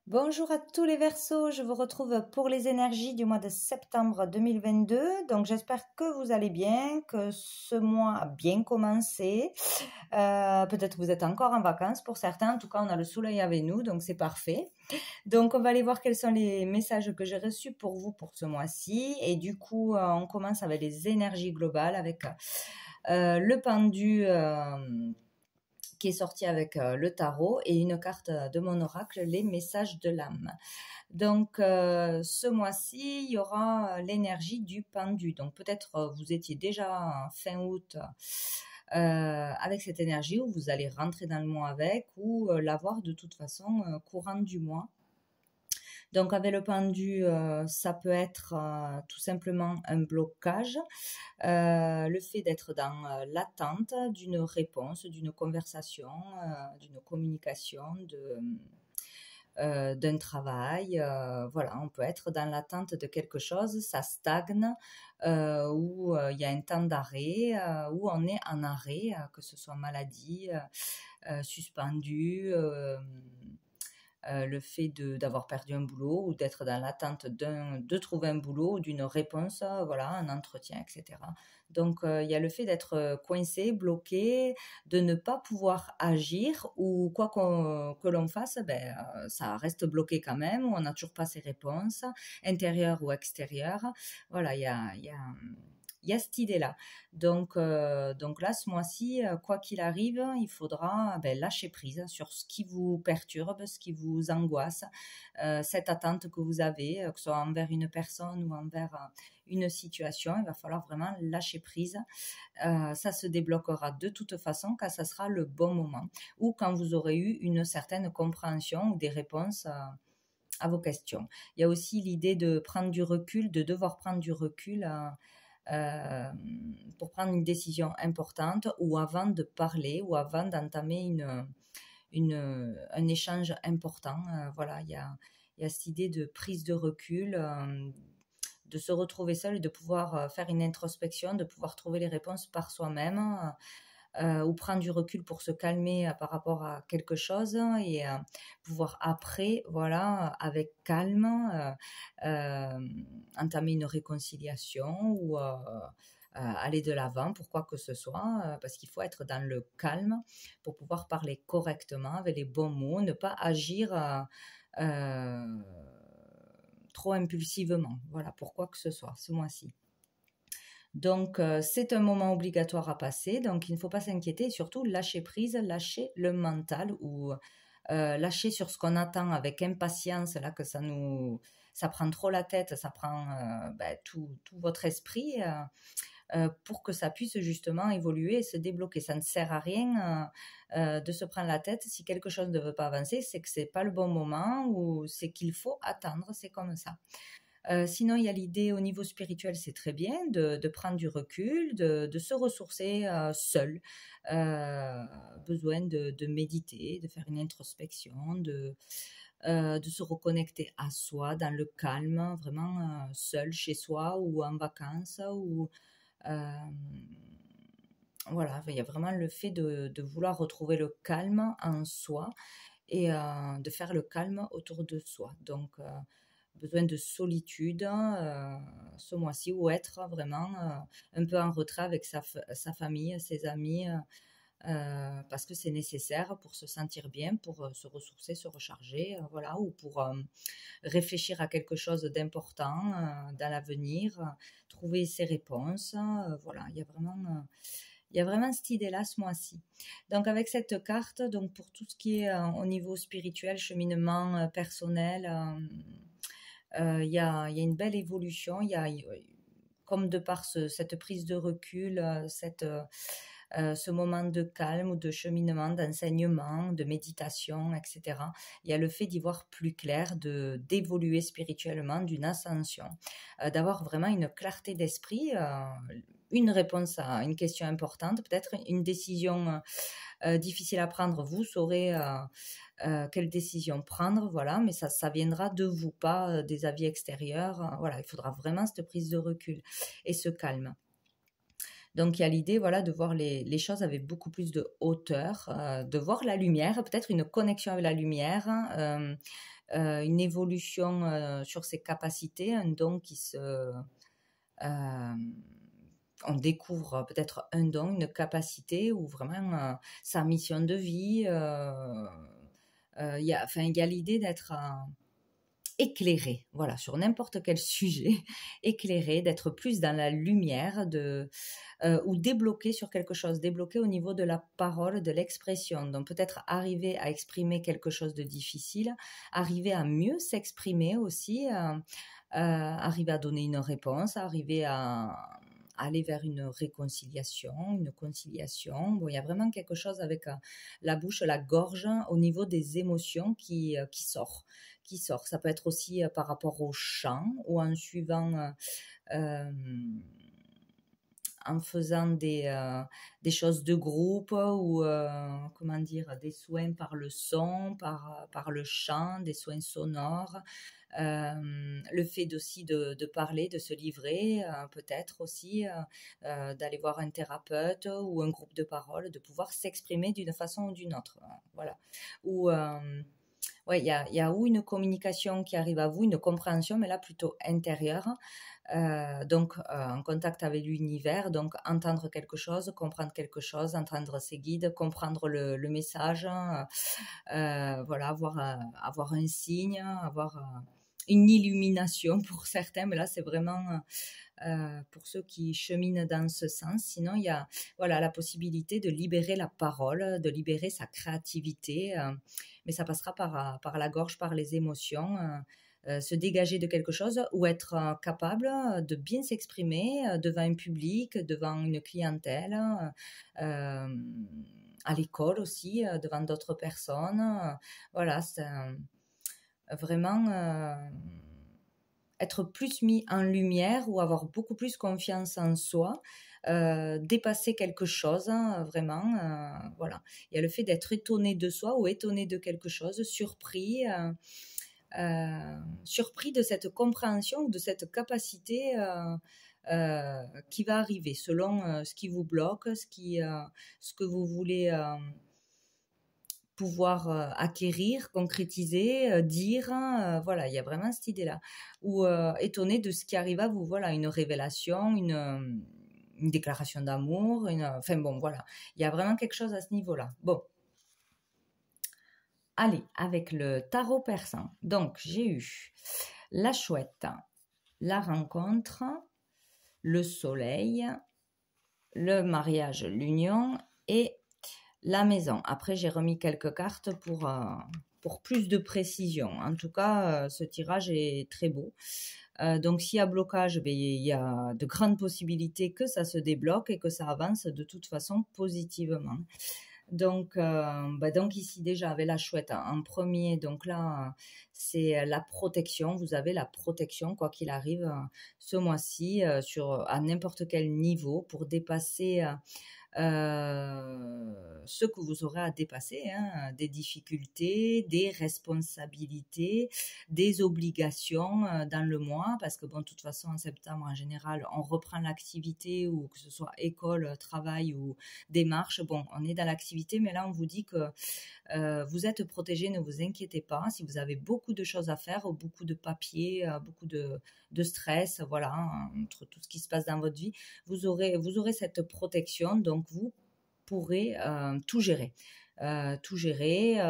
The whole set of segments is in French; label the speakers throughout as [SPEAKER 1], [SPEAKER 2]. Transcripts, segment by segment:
[SPEAKER 1] Bonjour à tous les Verseaux, je vous retrouve pour les énergies du mois de septembre 2022. Donc j'espère que vous allez bien, que ce mois a bien commencé. Peut-être que vous êtes encore en vacances pour certains, en tout cas on a le soleil avec nous, donc c'est parfait. Donc on va aller voir quels sont les messages que j'ai reçus pour vous pour ce mois-ci. Et du coup on commence avec les énergies globales, avec le pendu qui est sorti avec le tarot et une carte de mon oracle, les messages de l'âme. Donc ce mois-ci, il y aura l'énergie du pendu. Donc peut-être vous étiez déjà fin août avec cette énergie, ou vous allez rentrer dans le mois avec, ou l'avoir de toute façon courant du mois. Donc avec le pendu, ça peut être tout simplement un blocage, le fait d'être dans l'attente d'une réponse, d'une conversation, d'une communication, d'un travail. Voilà, on peut être dans l'attente de quelque chose, ça stagne, ou il y a un temps d'arrêt, ou on est en arrêt, que ce soit maladie, suspendu, le fait d'avoir perdu un boulot, ou d'être dans l'attente de trouver un boulot ou d'une réponse, voilà, un entretien, etc. Donc il y a le fait d'être coincé, bloqué, de ne pas pouvoir agir, ou quoi que l'on fasse, ça reste bloqué quand même, ou on n'a toujours pas ses réponses, intérieures ou extérieures. Voilà, il y a cette idée-là. Donc là, ce mois-ci, quoi qu'il arrive, il faudra lâcher prise sur ce qui vous perturbe, ce qui vous angoisse, cette attente que vous avez, que ce soit envers une personne ou envers une situation. Il va falloir vraiment lâcher prise. Ça se débloquera de toute façon quand ça sera le bon moment, ou quand vous aurez eu une certaine compréhension ou des réponses à vos questions. Il y a aussi l'idée de prendre du recul, de devoir prendre du recul pour prendre une décision importante, ou avant de parler, ou avant d'entamer un échange important. Voilà, il y a cette idée de prise de recul, de se retrouver seul et de pouvoir faire une introspection, de pouvoir trouver les réponses par soi-même, ou prendre du recul pour se calmer par rapport à quelque chose, et pouvoir après, voilà, avec calme, entamer une réconciliation, ou aller de l'avant pour quoi que ce soit, parce qu'il faut être dans le calme pour pouvoir parler correctement avec les bons mots, ne pas agir trop impulsivement, voilà, pour quoi que ce soit ce mois-ci. Donc, c'est un moment obligatoire à passer, donc il ne faut pas s'inquiéter, et surtout lâcher prise, lâcher le mental, ou lâcher sur ce qu'on attend avec impatience, là, que ça prend trop la tête, ça prend tout votre esprit, pour que ça puisse justement évoluer et se débloquer. Ça ne sert à rien de se prendre la tête. Si quelque chose ne veut pas avancer, c'est que c'est pas le bon moment, ou c'est qu'il faut attendre, c'est comme ça. Sinon, il y a l'idée au niveau spirituel, c'est très bien de prendre du recul, de se ressourcer seul. Besoin de méditer, de faire une introspection, de se reconnecter à soi dans le calme, vraiment seul chez soi, ou en vacances, ou voilà, il y a vraiment le fait de vouloir retrouver le calme en soi, et de faire le calme autour de soi. Donc, besoin de solitude ce mois-ci, ou être vraiment un peu en retrait avec sa famille, ses amis, parce que c'est nécessaire pour se sentir bien, pour se ressourcer, se recharger, voilà, ou pour réfléchir à quelque chose d'important dans l'avenir, trouver ses réponses, voilà, il y a vraiment cette idée-là ce mois-ci. Donc avec cette carte, donc pour tout ce qui est au niveau spirituel, cheminement personnel, il y a une belle évolution. Il y a, comme de par cette prise de recul, ce moment de calme, ou de cheminement, d'enseignement, de méditation, etc. Il y a le fait d'y voir plus clair, d'évoluer spirituellement, d'une ascension, d'avoir vraiment une clarté d'esprit, une réponse à une question importante, peut-être une décision difficile à prendre. Vous saurez quelle décision prendre, voilà, mais ça viendra de vous, pas des avis extérieurs. Voilà, il faudra vraiment cette prise de recul et ce calme. Donc il y a l'idée, voilà, de voir les choses avec beaucoup plus de hauteur, de voir la lumière, peut-être une connexion avec la lumière, une évolution sur ses capacités, un don qui se... euh, on découvre peut-être un don, une capacité ou vraiment sa mission de vie. Il y a l'idée d'être éclairé, voilà, sur n'importe quel sujet, éclairé, d'être plus dans la lumière, ou débloqué sur quelque chose, débloqué au niveau de la parole, de l'expression. Donc peut-être arriver à exprimer quelque chose de difficile, arriver à mieux s'exprimer aussi, arriver à donner une réponse, arriver à aller vers une réconciliation, une conciliation. Bon, il y a vraiment quelque chose avec la bouche, la gorge, au niveau des émotions qui sort. Qui sort. Ça peut être aussi par rapport au chant ou en suivant, en faisant des choses de groupe ou comment dire, des soins par le son, par le chant, des soins sonores. Le fait aussi de parler, de se livrer, peut-être aussi d'aller voir un thérapeute ou un groupe de parole, de pouvoir s'exprimer d'une façon ou d'une autre. Voilà. Ou ouais, il y a ou une communication qui arrive à vous, une compréhension, mais là plutôt intérieure. Donc, en contact avec l'univers, donc entendre quelque chose, comprendre quelque chose, entendre ses guides, comprendre le message, voilà, avoir un signe, avoir une illumination pour certains, mais là c'est vraiment pour ceux qui cheminent dans ce sens. Sinon, il y a voilà, la possibilité de libérer la parole, de libérer sa créativité, mais ça passera par la gorge, par les émotions. Se dégager de quelque chose ou être capable de bien s'exprimer devant un public, devant une clientèle, à l'école aussi, devant d'autres personnes. Voilà, c'est vraiment être plus mis en lumière ou avoir beaucoup plus confiance en soi, dépasser quelque chose, hein, vraiment. Voilà. Il y a le fait d'être étonné de soi ou étonné de quelque chose, surpris. Surpris de cette compréhension ou de cette capacité qui va arriver selon ce qui vous bloque, ce que vous voulez pouvoir acquérir, concrétiser, dire. Voilà, il y a vraiment cette idée-là. Ou étonné de ce qui arrive à vous. Voilà, une révélation, une déclaration d'amour. Enfin bon, voilà. Il y a vraiment quelque chose à ce niveau-là. Bon. Allez, avec le tarot persan. Donc, j'ai eu la chouette, la rencontre, le soleil, le mariage, l'union et la maison. Après, j'ai remis quelques cartes pour plus de précision. En tout cas, ce tirage est très beau. Donc, s'il y a blocage, ben, il y a de grandes possibilités que ça se débloque et que ça avance de toute façon positivement. Donc, donc ici déjà avec la chouette en premier, donc là c'est la protection. Vous avez la protection quoi qu'il arrive ce mois-ci à n'importe quel niveau pour dépasser ce que vous aurez à dépasser, hein, des difficultés, des responsabilités, des obligations dans le mois, parce que bon, de toute façon, en septembre, en général, on reprend l'activité, ou que ce soit école, travail ou démarche. Bon, on est dans l'activité, mais là, on vous dit que vous êtes protégé, ne vous inquiétez pas. Si vous avez beaucoup de choses à faire, beaucoup de papiers, beaucoup de stress, voilà, entre tout ce qui se passe dans votre vie, vous aurez cette protection, donc vous pourrez tout gérer. Tout gérer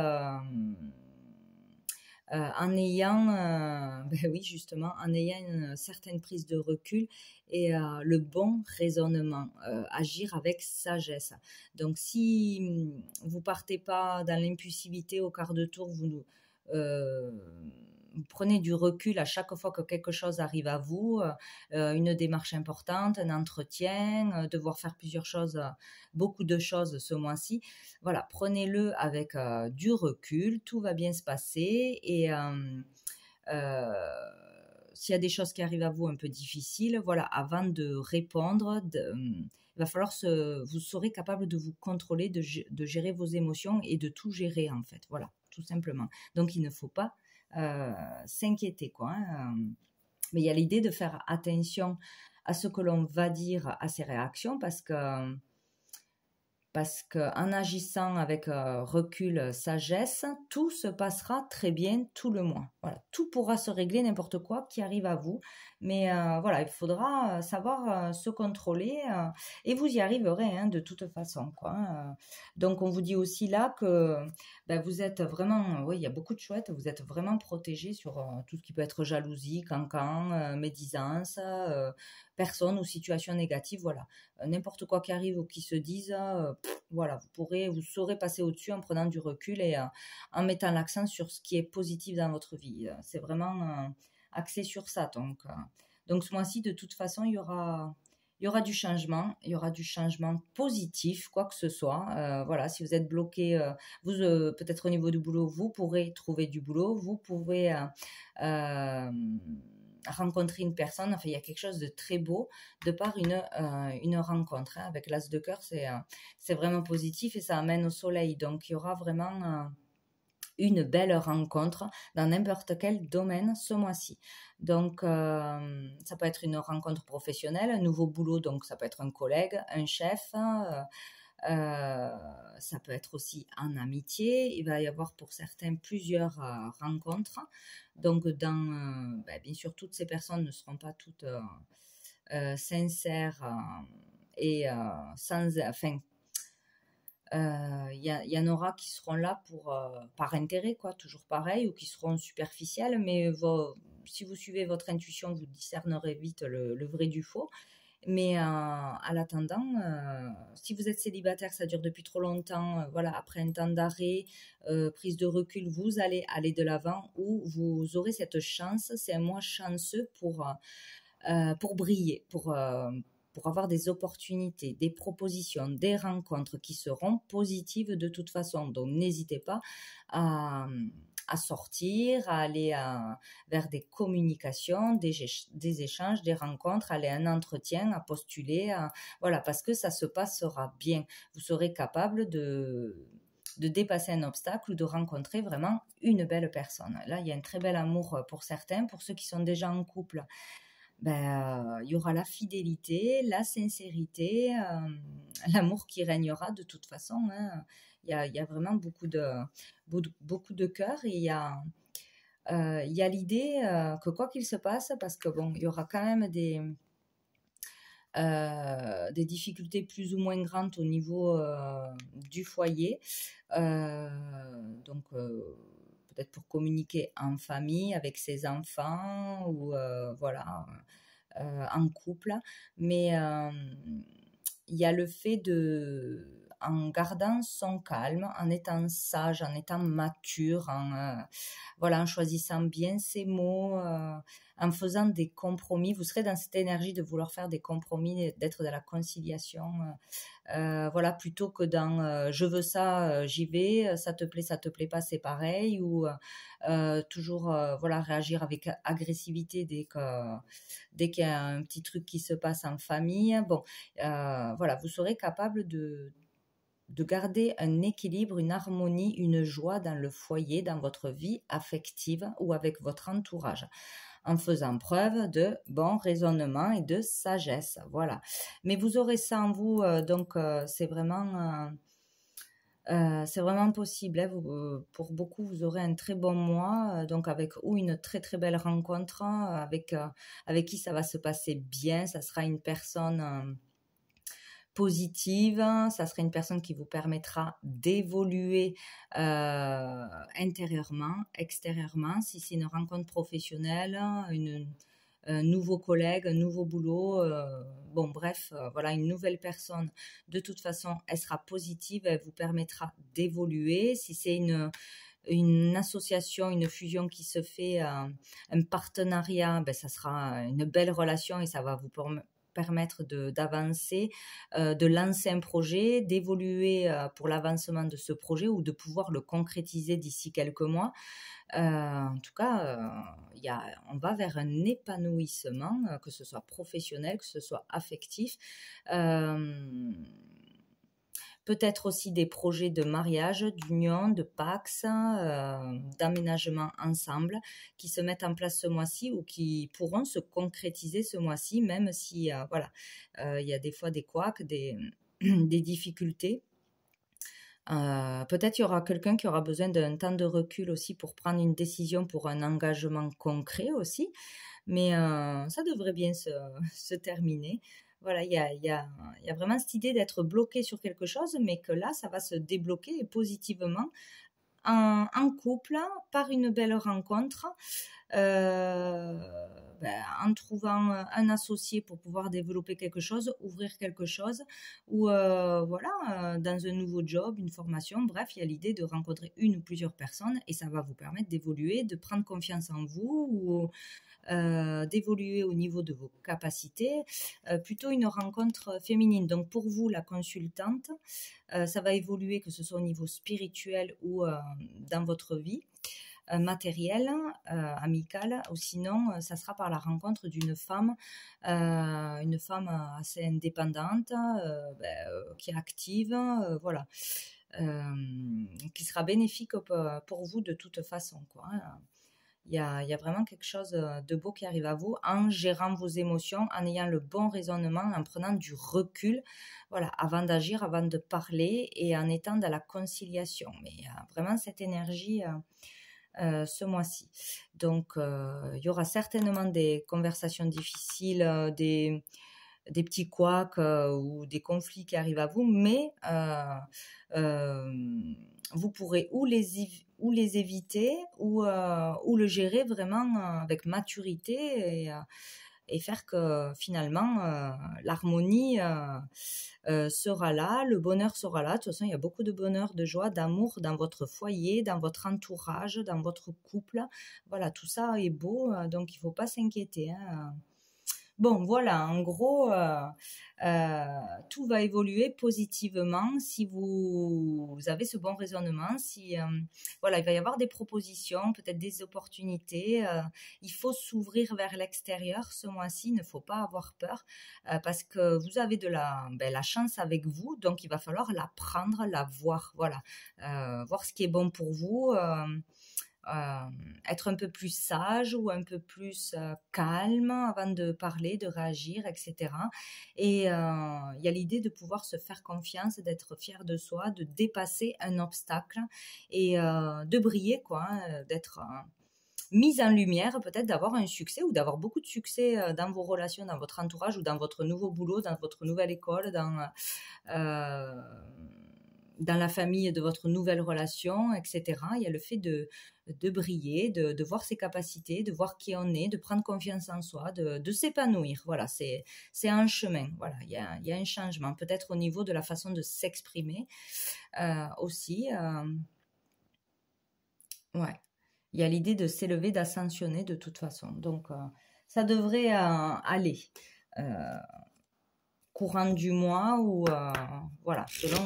[SPEAKER 1] en ayant, ben oui, justement, en ayant une certaine prise de recul et le bon raisonnement, agir avec sagesse. Donc, si vous partez pas dans l'impulsivité au quart de tour, vous prenez du recul à chaque fois que quelque chose arrive à vous, une démarche importante, un entretien, devoir faire plusieurs choses, beaucoup de choses ce mois-ci. Voilà, prenez-le avec du recul, tout va bien se passer et s'il y a des choses qui arrivent à vous un peu difficiles, voilà, avant de répondre, il va falloir vous serez capable de vous contrôler, de gérer vos émotions et de tout gérer en fait, voilà, tout simplement. Donc il ne faut pas s'inquiéter quoi. Hein. Mais il y a l'idée de faire attention à ce que l'on va dire, à ses réactions, parce qu'en agissant avec recul, sagesse, tout se passera très bien tout le mois. Voilà, tout pourra se régler, n'importe quoi qui arrive à vous. Mais voilà, il faudra savoir se contrôler et vous y arriverez hein, de toute façon, quoi. Donc on vous dit aussi là que ben, vous êtes vraiment, oui, il y a beaucoup de chouettes, vous êtes vraiment protégé sur tout ce qui peut être jalousie, cancan, médisance, personne ou situation négative, voilà. N'importe quoi qui arrive ou qui se dise, voilà, vous saurez passer au-dessus en prenant du recul et en mettant l'accent sur ce qui est positif dans votre vie. C'est vraiment axé sur ça. Donc ce mois-ci, de toute façon, il y aura du changement, il y aura du changement positif, quoi que ce soit. Voilà, si vous êtes bloqué, vous peut-être au niveau du boulot, vous pourrez trouver du boulot, vous pouvez rencontrer une personne. Enfin, il y a quelque chose de très beau de par une rencontre. Hein. Avec l'as de cœur, c'est vraiment positif et ça amène au soleil. Donc, il y aura vraiment une belle rencontre dans n'importe quel domaine ce mois-ci. Donc, ça peut être une rencontre professionnelle, un nouveau boulot, donc ça peut être un collègue, un chef, ça peut être aussi en amitié. Il va y avoir pour certains plusieurs rencontres. Donc, bien sûr, toutes ces personnes ne seront pas toutes sincères et sans... Enfin, y en aura qui seront là par intérêt, quoi, toujours pareil, ou qui seront superficielles, mais si vous suivez votre intuition, vous discernerez vite le vrai du faux. Mais à l'attendant, si vous êtes célibataire, ça dure depuis trop longtemps, voilà, après un temps d'arrêt, prise de recul, vous allez aller de l'avant ou vous aurez cette chance, c'est un mois chanceux pour briller, pour avoir des opportunités, des propositions, des rencontres qui seront positives de toute façon. Donc n'hésitez pas à sortir, à aller vers des communications, des échanges, des rencontres, aller à un entretien, à postuler, voilà, parce que ça se passera bien. Vous serez capable de dépasser un obstacle ou de rencontrer vraiment une belle personne. Là, il y a un très bel amour pour certains. Pour ceux qui sont déjà en couple, il y aura la fidélité, la sincérité, l'amour qui régnera de toute façon. Hein. Il y a vraiment beaucoup de cœur et il y a l'idée que quoi qu'il se passe, parce que bon, il y aura quand même des difficultés plus ou moins grandes au niveau du foyer. Donc, peut-être pour communiquer en famille avec ses enfants ou voilà, en couple. Mais il y a le fait en gardant son calme, en étant sage, en étant mature, voilà, en choisissant bien ses mots, en faisant des compromis. Vous serez dans cette énergie de vouloir faire des compromis, d'être dans la conciliation. Voilà, plutôt que dans je veux ça, j'y vais, ça te plaît pas, c'est pareil, ou toujours voilà, réagir avec agressivité dès qu'il y a un petit truc qui se passe en famille. Bon, voilà, vous serez capable de garder un équilibre, une harmonie, une joie dans le foyer, dans votre vie affective ou avec votre entourage, en faisant preuve de bon raisonnement et de sagesse. Voilà. Mais vous aurez ça en vous, donc c'est vraiment possible. Hein. Pour beaucoup, vous aurez un très bon mois, donc avec ou une très très belle rencontre avec qui ça va se passer bien. Ça sera une personne positive, ça serait une personne qui vous permettra d'évoluer intérieurement, extérieurement. Si c'est une rencontre professionnelle, un nouveau collègue, un nouveau boulot, bon bref, voilà, une nouvelle personne, de toute façon, elle sera positive, elle vous permettra d'évoluer. Si c'est une association, une fusion qui se fait, un partenariat, ça sera une belle relation et ça va vous permettre d'avancer, de lancer un projet, d'évoluer pour l'avancement de ce projet ou de pouvoir le concrétiser d'ici quelques mois. En tout cas, on va vers un épanouissement, que ce soit professionnel, que ce soit affectif. peut-être aussi des projets de mariage, d'union, de Pacs, d'aménagement ensemble qui se mettent en place ce mois-ci ou qui pourront se concrétiser ce mois-ci, même si voilà, il y a des fois des couacs, des difficultés. Peut-être il y aura quelqu'un qui aura besoin d'un temps de recul aussi pour prendre une décision pour un engagement concret aussi, mais ça devrait bien se terminer. Voilà, il y a vraiment cette idée d'être bloqué sur quelque chose, mais que là, ça va se débloquer positivement en couple, par une belle rencontre, euh, en trouvant un associé pour pouvoir développer quelque chose, ouvrir quelque chose, ou voilà, dans un nouveau job, une formation. Bref, il y a l'idée de rencontrer une ou plusieurs personnes et ça va vous permettre d'évoluer, de prendre confiance en vous ou d'évoluer au niveau de vos capacités, plutôt une rencontre féminine. Donc pour vous, la consultante, ça va évoluer, que ce soit au niveau spirituel ou dans votre vie matérielle, amicale, ou sinon ça sera par la rencontre d'une femme, une femme assez indépendante, qui est active, voilà, qui sera bénéfique pour vous de toute façon, quoi, hein. Il y a vraiment quelque chose de beau qui arrive à vous en gérant vos émotions, en ayant le bon raisonnement, en prenant du recul, voilà, avant d'agir, avant de parler et en étant dans la conciliation. Mais il y a vraiment cette énergie ce mois-ci. Donc, il y aura certainement des conversations difficiles, des petits couacs ou des conflits qui arrivent à vous, mais vous pourrez ou les éviter ou le gérer vraiment avec maturité et faire que finalement l'harmonie sera là, le bonheur sera là. De toute façon, il y a beaucoup de bonheur, de joie, d'amour dans votre foyer, dans votre entourage, dans votre couple. Voilà, tout ça est beau, donc il ne faut pas s'inquiéter, hein. Bon, voilà, en gros, tout va évoluer positivement si vous avez ce bon raisonnement. Si, voilà, il va y avoir des propositions, peut-être des opportunités. Il faut s'ouvrir vers l'extérieur ce mois-ci. Il ne faut pas avoir peur parce que vous avez la chance avec vous. Donc, il va falloir la prendre, la voir. Voilà, voir ce qui est bon pour vous. Être un peu plus sage ou un peu plus calme avant de parler, de réagir, etc. Et il y a l'idée de pouvoir se faire confiance, d'être fier de soi, de dépasser un obstacle et de briller, quoi, hein, d'être mise en lumière, peut-être d'avoir un succès ou d'avoir beaucoup de succès dans vos relations, dans votre entourage ou dans votre nouveau boulot, dans votre nouvelle école, dans la famille de votre nouvelle relation, etc. Il y a le fait de briller, de voir ses capacités, de voir qui on est, de prendre confiance en soi, de s'épanouir. Voilà, c'est un chemin. Voilà, il y a un changement, peut-être au niveau de la façon de s'exprimer aussi. Ouais, il y a l'idée de s'élever, d'ascensionner de toute façon. Donc, ça devrait aller. Courant du mois ou voilà, selon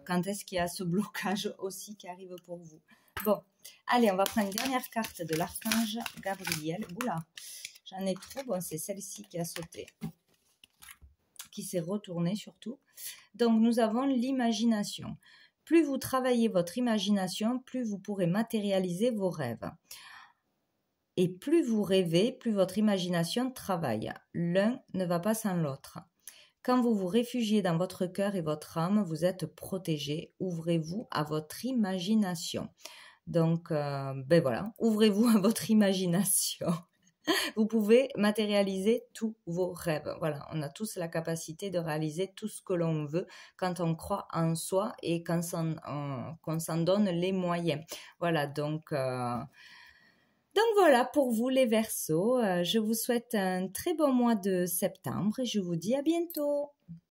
[SPEAKER 1] quand est-ce qu'il y a ce blocage aussi qui arrive pour vous. Bon, allez, on va prendre une dernière carte de l'archange Gabriel. Oula, j'en ai trop. Bon, c'est celle-ci qui a sauté, qui s'est retournée surtout. Donc, nous avons l'imagination. Plus vous travaillez votre imagination, plus vous pourrez matérialiser vos rêves. Et plus vous rêvez, plus votre imagination travaille. L'un ne va pas sans l'autre. Quand vous vous réfugiez dans votre cœur et votre âme, vous êtes protégé. Ouvrez-vous à votre imagination. Donc, voilà, ouvrez-vous à votre imagination. Vous pouvez matérialiser tous vos rêves. Voilà, on a tous la capacité de réaliser tout ce que l'on veut quand on croit en soi et qu'on s'en donne les moyens. Voilà, donc voilà pour vous les Verseaux. Je vous souhaite un très bon mois de septembre et je vous dis à bientôt.